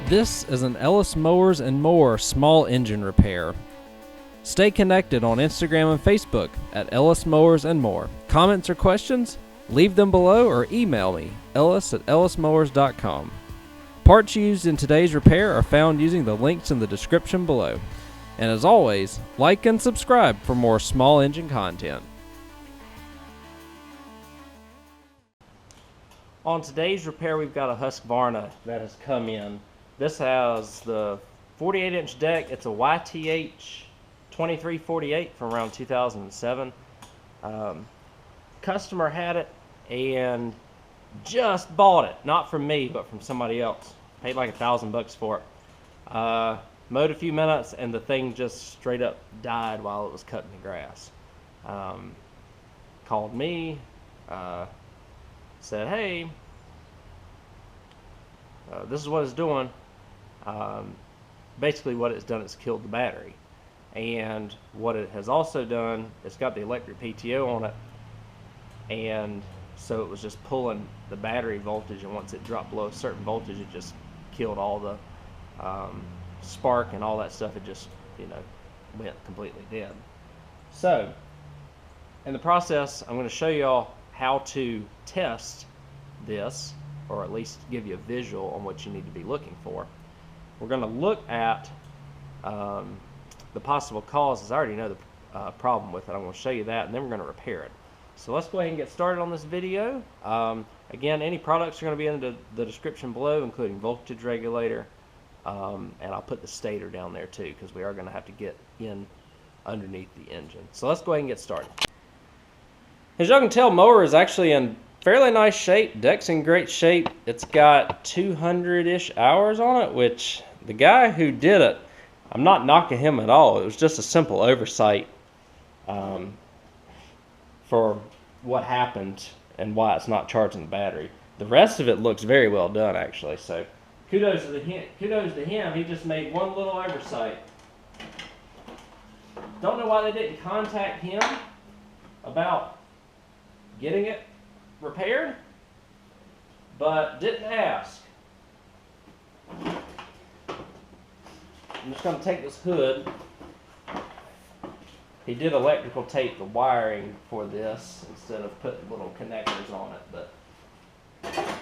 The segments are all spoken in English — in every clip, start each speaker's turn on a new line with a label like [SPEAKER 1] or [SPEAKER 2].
[SPEAKER 1] This is an Ellis Mowers and Mower small engine repair. Stay connected on Instagram and Facebook at Ellis Mowers and More. Comments or questions? Leave them below or email me, ellis@ellismowers.com. Parts used in today's repair are found using the links in the description below. And as always, like and subscribe for more small engine content. On today's repair, we've got a Husqvarna that has come in. This has the 48-inch deck. It's a YTH 2348 from around 2007. Customer had it and just bought it. Not from me, but from somebody else. Paid like $1,000 for it. Mowed a few minutes and the thing just straight up died while it was cutting the grass. Called me, said, hey, this is what it's doing. Basically what it's done is killed the battery. And what it has also done, it's got the electric PTO on it, and so it was just pulling the battery voltage, and once it dropped below a certain voltage, it just killed all the spark and all that stuff. It just, went completely dead. So in the process, I'm going to show y'all how to test this, or at least give you a visual on what you need to be looking for. We're going to look at the possible causes. I already know the problem with it. I'm going to show you that, and then we're going to repair it. So let's go ahead and get started on this video. Again, any products are going to be in the description below, including voltage regulator, and I'll put the stator down there too, because we are going to have to get in underneath the engine. So let's go ahead and get started. As y'all can tell, mower is actually in fairly nice shape. Deck's in great shape. It's got 200-ish hours on it, which the guy who did it, I'm not knocking him at all. It was just a simple oversight for what happened and why it's not charging the battery. The rest of it looks very well done, actually. So kudos to him. He just made one little oversight. Don't know why they didn't contact him about getting it repaired, but didn't ask. I'm just going to take this hood. He did electrical tape the wiring for this instead of putting little connectors on it, but just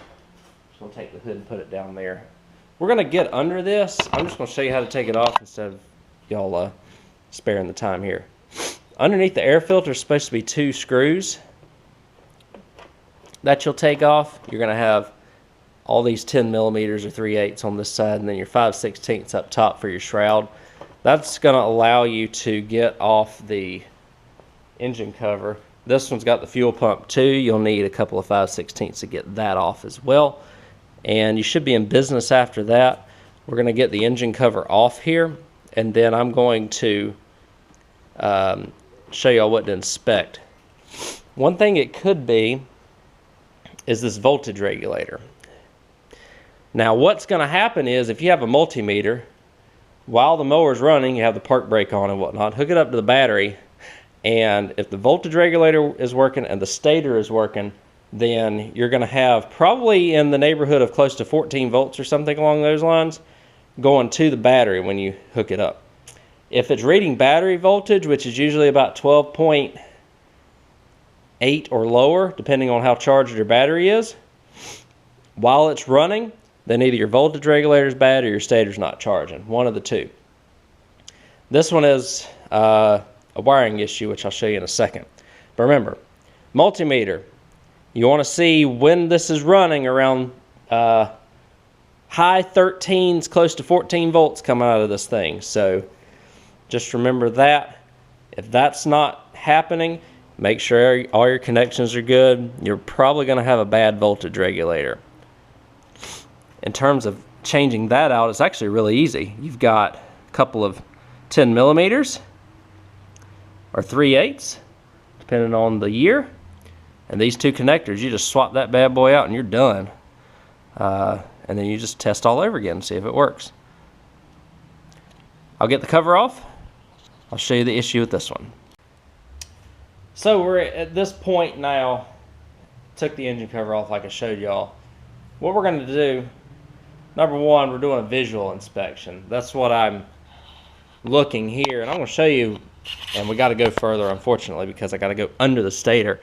[SPEAKER 1] going to take the hood and put it down there. We're going to get under this. I'm just going to show you how to take it off instead of y'all sparing the time here. Underneath the air filter is supposed to be 2 screws that you'll take off. You're going to have all these 10 millimeters or 3/8 on this side, and then your 5/16 up top for your shroud. That's going to allow you to get off the engine cover. This one's got the fuel pump too. You'll need a couple of 5/16 to get that off as well. And you should be in business after that. We're going to get the engine cover off here, and then I'm going to show y'all what to inspect. One thing it could be is this voltage regulator. Now what's going to happen is, if you have a multimeter, while the mower's running, you have the park brake on and whatnot, hook it up to the battery, and if the voltage regulator is working and the stator is working, then you're going to have probably in the neighborhood of close to 14 volts or something along those lines going to the battery when you hook it up. If it's reading battery voltage, which is usually about 12.8 or lower, depending on how charged your battery is, while it's running, then either your voltage regulator is bad or your stator's not charging. One of the two. This one is a wiring issue, which I'll show you in a second. But remember, multimeter, you want to see when this is running around high 13s, close to 14 volts coming out of this thing. So just remember that. If that's not happening, make sure all your connections are good. You're probably going to have a bad voltage regulator. In terms of changing that out, it's actually really easy. You've got a couple of 10 millimeters or 3/8, depending on the year, and these 2 connectors. You just swap that bad boy out and you're done. And then you just test all over again and see if it works. I'll get the cover off. I'll show you the issue with this one. So we're at this point now. Took the engine cover off like I showed y'all. What we're going to do Number one, we're doing a visual inspection. That's what I'm looking here, and I'm going to show you, and we got to go further, unfortunately, because I got to go under the stator.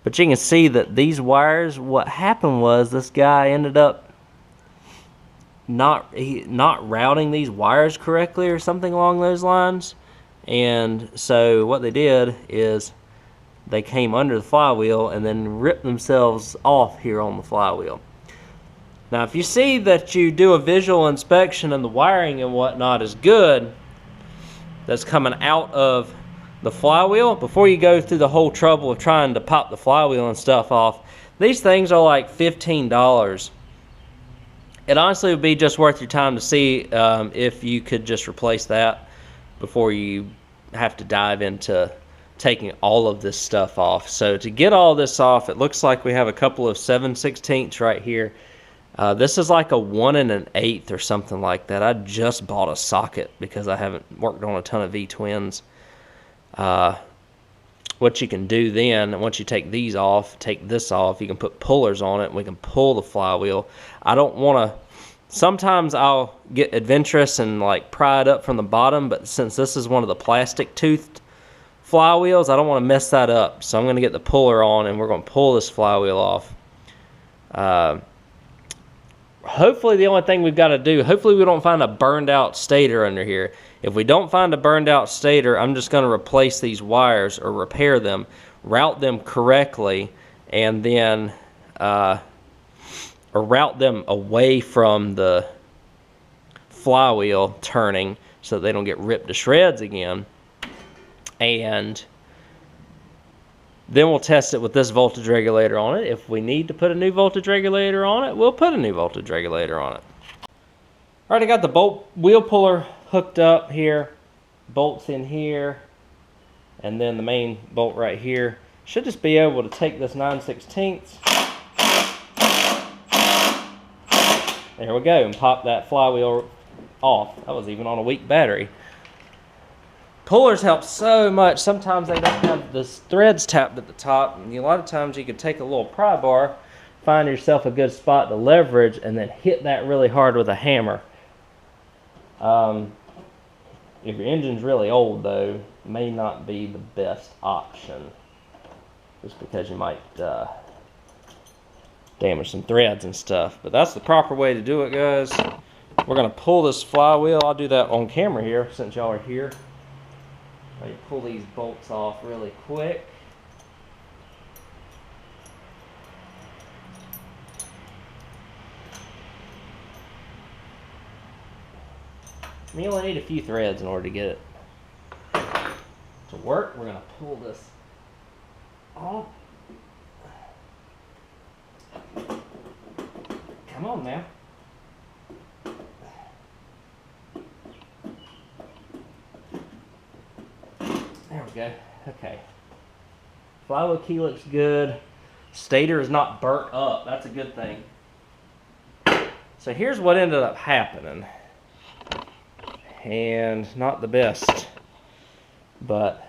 [SPEAKER 1] But you can see that these wires, what happened was this guy ended up not routing these wires correctly or something along those lines. And so what they did is they came under the flywheel and then ripped themselves off here on the flywheel. Now, if you see that you do a visual inspection and the wiring and whatnot is good, that's coming out of the flywheel, before you go through the whole trouble of trying to pop the flywheel and stuff off, these things are like $15. It honestly would be just worth your time to see if you could just replace that before you have to dive into taking all of this stuff off. So to get all this off, it looks like we have a couple of 7/16 right here. This is like a 1 1/8 or something like that. I just bought a socket because I haven't worked on a ton of V-twins. What you can do then, once you take these off, take this off, you can put pullers on it and we can pull the flywheel. I don't want to, sometimes I'll get adventurous and like pry it up from the bottom, but since this is one of the plastic toothed flywheels, I don't want to mess that up. So I'm going to get the puller on and we're going to pull this flywheel off. Hopefully the only thing we've got to do, hopefully we don't find a burned out stator under here. If we don't find a burned out stator, I'm just going to replace these wires or repair them, route them correctly, and then or route them away from the flywheel turning so that they don't get ripped to shreds again. And then we'll test it with this voltage regulator on it. If we need to put a new voltage regulator on it, we'll put a new voltage regulator on it. Alright, I got the bolt wheel puller hooked up here. Bolts in here. And then the main bolt right here. Should just be able to take this 9/16. There we go, and pop that flywheel off. That was even on a weak battery. Pullers help so much. Sometimes they don't have the threads tapped at the top, and a lot of times you could take a little pry bar, find yourself a good spot to leverage, and then hit that really hard with a hammer. If your engine's really old, though, it may not be the best option, just because you might damage some threads and stuff. But that's the proper way to do it, guys. We're going to pull this flywheel. I'll do that on camera here since y'all are here. Let me pull these bolts off really quick. You only need a few threads in order to get it to work. We're going to pull this off. Come on now. There we go. Okay. Flywheel key looks good. Stator is not burnt up. That's a good thing. So here's what ended up happening. And not the best, but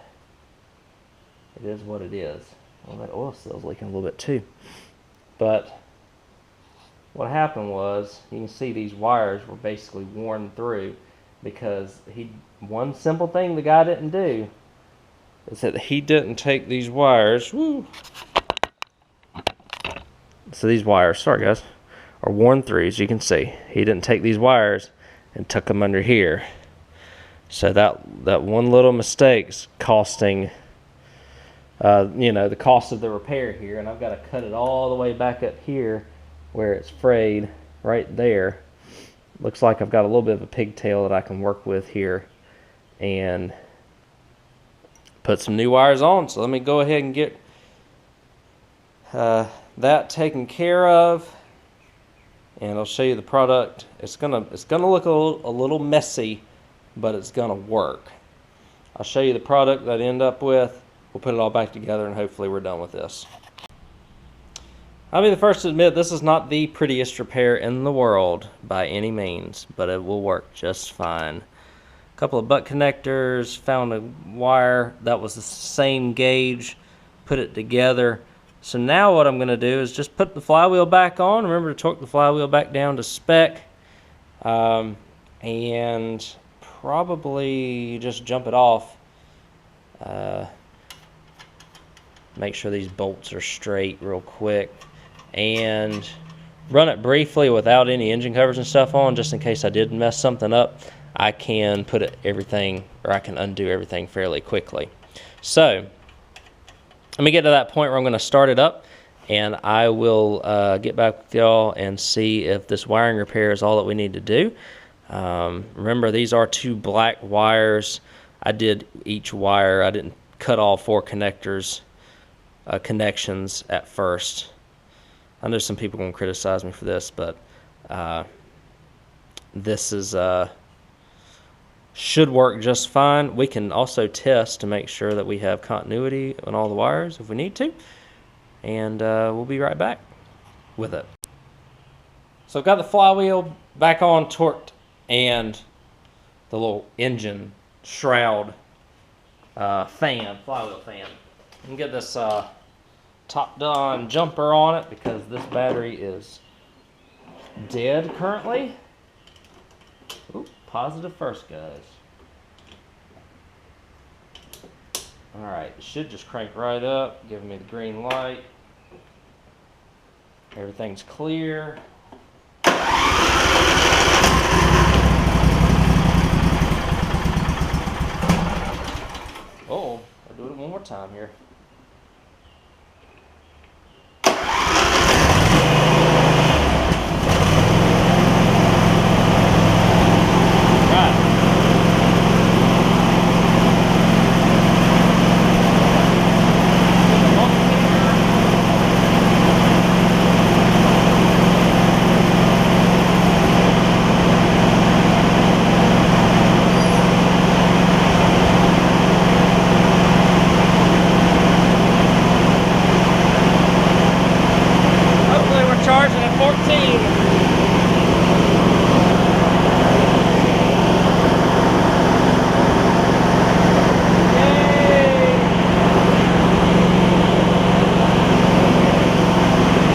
[SPEAKER 1] it is what it is. Well, that oil cell's leaking a little bit too. But what happened was, you can see these wires were basically worn through because one simple thing the guy didn't do is that he didn't take these wires. Woo. So these wires, sorry guys, are worn through, as you can see. He didn't take these wires and tuck them under here. So that one little mistake's costing, the cost of the repair here. And I've got to cut it all the way back up here where it's frayed right there. Looks like I've got a little bit of a pigtail that I can work with here and put some new wires on. So let me go ahead and get that taken care of, and I'll show you the product. It's gonna look a little messy, but it's gonna work. I'll show you the product that I end up with. We'll put it all back together and hopefully we're done with this. I'll be the first to admit this is not the prettiest repair in the world by any means, but it will work just fine. A couple of butt connectors, found a wire that was the same gauge, put it together. So now what I'm going to do is just put the flywheel back on. Remember to torque the flywheel back down to spec. and probably just jump it off. Make sure these bolts are straight real quick, and run it briefly without any engine covers and stuff on, just in case I did mess something up. I can I can undo everything fairly quickly. So let me get to that point where I'm going to start it up, and I will get back with y'all and see if this wiring repair is all that we need to do. Remember, these are 2 black wires. I did each wire. I didn't cut all 4 connections at first. I know some people are going to criticize me for this, but this is should work just fine. We can also test to make sure that we have continuity on all the wires if we need to, and we'll be right back with it. So I've got the flywheel back on, torqued, and the little engine shroud flywheel fan. You can get this top down jumper on it because this battery is dead currently. Ooh, positive first, guys. Alright, it should just crank right up, giving me the green light. Everything's clear. Oh, I'll do it one more time here. Charging at 14. Yay!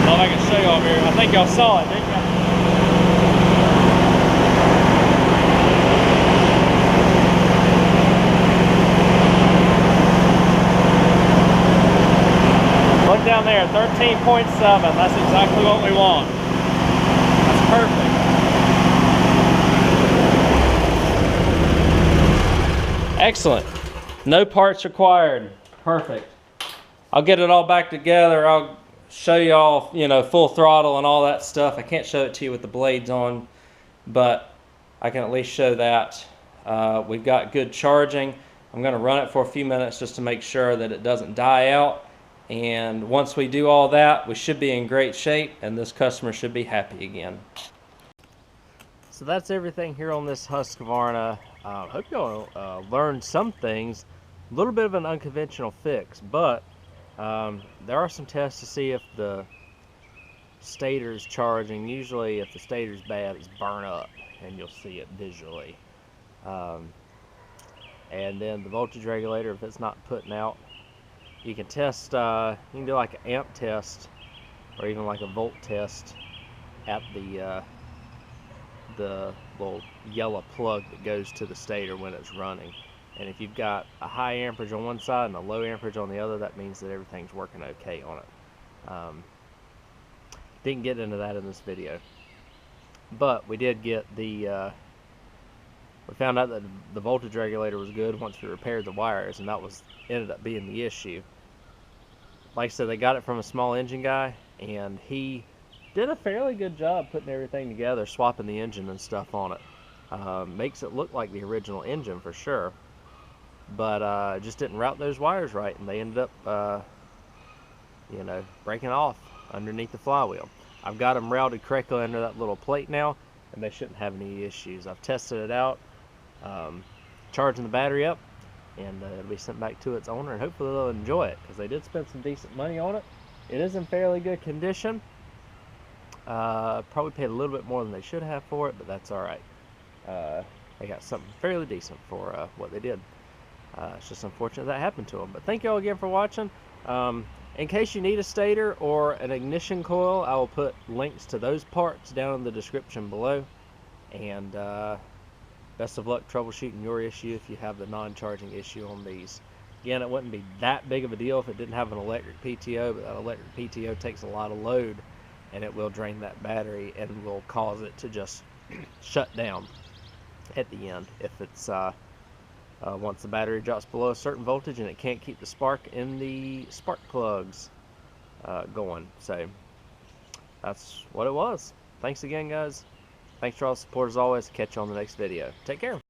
[SPEAKER 1] Well, I can show y'all here. I think y'all saw it, didn't you? Look down there, 13.7. That's exactly what we want. That's perfect. Excellent. No parts required. Perfect. I'll get it all back together. I'll show y'all, full throttle and all that stuff. I can't show it to you with the blades on, but I can at least show that. We've got good charging. I'm going to run it for a few minutes just to make sure that it doesn't die out. And once we do all that, we should be in great shape, and this customer should be happy again. So that's everything here on this Husqvarna. Hope y'all learned some things. A little bit of an unconventional fix, but there are some tests to see if the stator's charging. Usually if the stator's bad, it's burnt up, and you'll see it visually. And then the voltage regulator, if it's not putting out, you can test, you can do like an amp test or even like a volt test at the little yellow plug that goes to the stator when it's running. And if you've got a high amperage on one side and a low amperage on the other, that means that everything's working okay on it. Didn't get into that in this video, but we did get the we found out that the voltage regulator was good once we repaired the wires, and that ended up being the issue. Like I said, they got it from a small engine guy, and he did a fairly good job putting everything together, swapping the engine and stuff on it. Makes it look like the original engine for sure, but just didn't route those wires right, and they ended up breaking off underneath the flywheel. I've got them routed correctly under that little plate now, and they shouldn't have any issues. I've tested it out, charging the battery up, and it'll be sent back to its owner, and hopefully they'll enjoy it, because they did spend some decent money on it. It is in fairly good condition. Probably paid a little bit more than they should have for it, but that's alright. They got something fairly decent for what they did. It's just unfortunate that happened to them. But thank you all again for watching. In case you need a stator or an ignition coil, I will put links to those parts down in the description below. And best of luck troubleshooting your issue if you have the non-charging issue on these. Again, it wouldn't be that big of a deal if it didn't have an electric PTO, but that electric PTO takes a lot of load, and it will drain that battery and will cause it to just shut down at the end if it's once the battery drops below a certain voltage and it can't keep the spark in the spark plugs going. So that's what it was. Thanks again, guys. Thanks for all the support as always. Catch you on the next video. Take care.